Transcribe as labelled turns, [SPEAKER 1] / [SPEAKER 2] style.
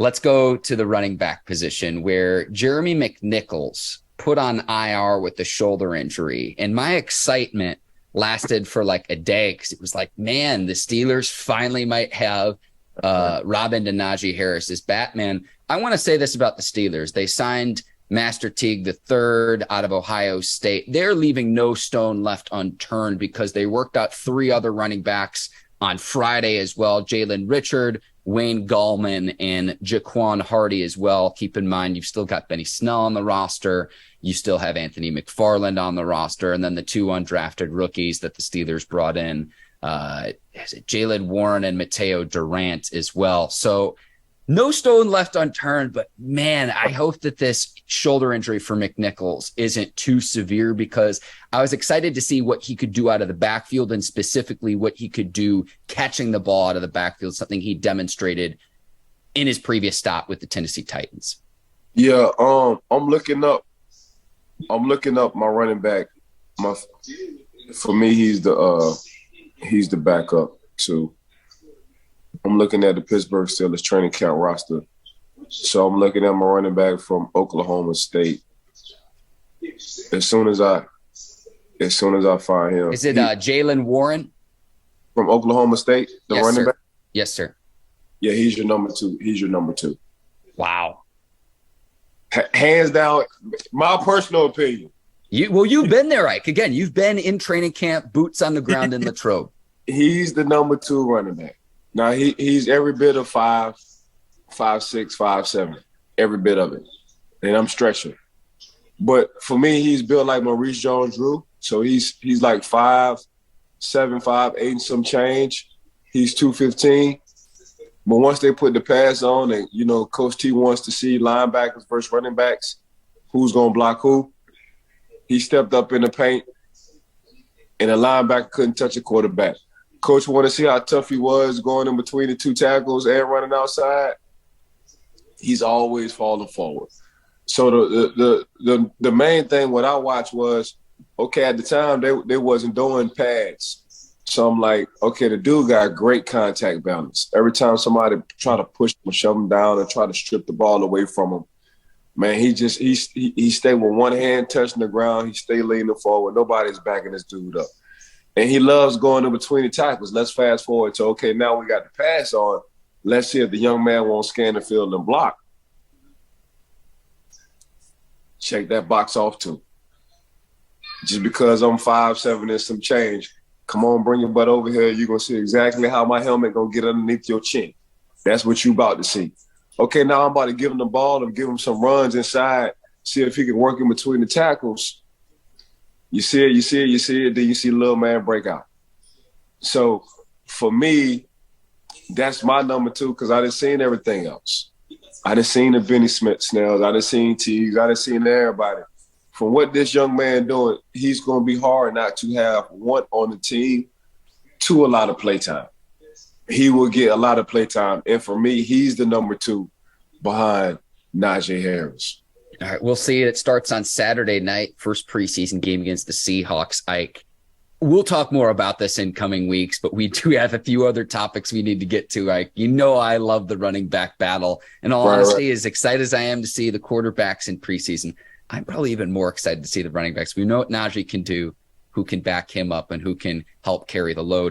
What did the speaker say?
[SPEAKER 1] Let's go to the running back position where Jeremy McNichols put on IR with the shoulder injury. And my excitement lasted for like a day because it was like, man, the Steelers finally might have Robin to Najee Harris as Batman. I want to say this about the Steelers. They signed Master Teague III out of Ohio State. They're leaving no stone left unturned because they worked out 3 other running backs on Friday as well. Jalen Richard, Wayne Gallman, and Jaquan Hardy as well. Keep in mind, you've still got Benny Snell on the roster. You still have Anthony McFarland on the roster. And then the 2 undrafted rookies that the Steelers brought in, Jaylen Warren and Mateo Durant as well. So no stone left unturned, but man, I hope that this shoulder injury for McNichols isn't too severe because I was excited to see what he could do out of the backfield and specifically what he could do catching the ball out of the backfield, something he demonstrated in his previous stop with the Tennessee Titans.
[SPEAKER 2] Yeah, I'm looking up my running back. For me, he's the backup too. I'm looking at the Pittsburgh Steelers training camp roster. So I'm looking at my running back from Oklahoma State. As soon as I find him.
[SPEAKER 1] Is it Jaylen Warren?
[SPEAKER 2] From Oklahoma State, the
[SPEAKER 1] yes,
[SPEAKER 2] running
[SPEAKER 1] sir.
[SPEAKER 2] back?
[SPEAKER 1] Yes, sir.
[SPEAKER 2] Yeah, he's your number 2.
[SPEAKER 1] Wow.
[SPEAKER 2] Hands down, my personal opinion.
[SPEAKER 1] You've been there, Ike. Again, you've been in training camp, boots on the ground in Latrobe.
[SPEAKER 2] He's the number 2 running back. Now, he's every bit of 5'6", 5'7", every bit of it. And I'm stretching. But for me, he's built like Maurice Jones-Drew. So he's like 5'7", 5'8", and some change. He's 215. But once they put the pass on and, Coach T wants to see linebackers versus running backs, who's going to block who, he stepped up in the paint, and the linebacker couldn't touch a quarterback. Coach wanted to see how tough he was going in between the 2 tackles and running outside. He's always falling forward. So the main thing what I watched was, okay, at the time they wasn't doing pads. So I'm like, okay, the dude got great contact balance. Every time somebody try to push him, shove him down, and try to strip the ball away from him, man, he stayed with one hand touching the ground. He stayed leaning forward. Nobody's backing this dude up. And he loves going in between the tackles. Let's fast forward to, okay, now we got the pass on. Let's see if the young man won't scan the field and block. Check that box off too. Just because I'm 5'7" and some change, come on, bring your butt over here. You're going to see exactly how my helmet going to get underneath your chin. That's what you about to see. Okay, now I'm about to give him the ball and give him some runs inside, see if he can work in between the tackles. You see it, then you see the little man break out. So for me, that's my number 2 because I done seen everything else. I done seen the Benny Snells. I done seen Teagues. I done seen everybody. From what this young man doing, he's going to be hard not to have 1 on the team, 2 a lot of playtime. He will get a lot of playtime. And for me, he's the number 2 behind Najee Harris.
[SPEAKER 1] All right, we'll see. It starts on Saturday night, first preseason game against the Seahawks. Ike, we'll talk more about this in coming weeks, but we do have a few other topics we need to get to, Ike. I love the running back battle. In all honesty, as excited as I am to see the quarterbacks in preseason, I'm probably even more excited to see the running backs. We know what Najee can do, who can back him up, and who can help carry the load.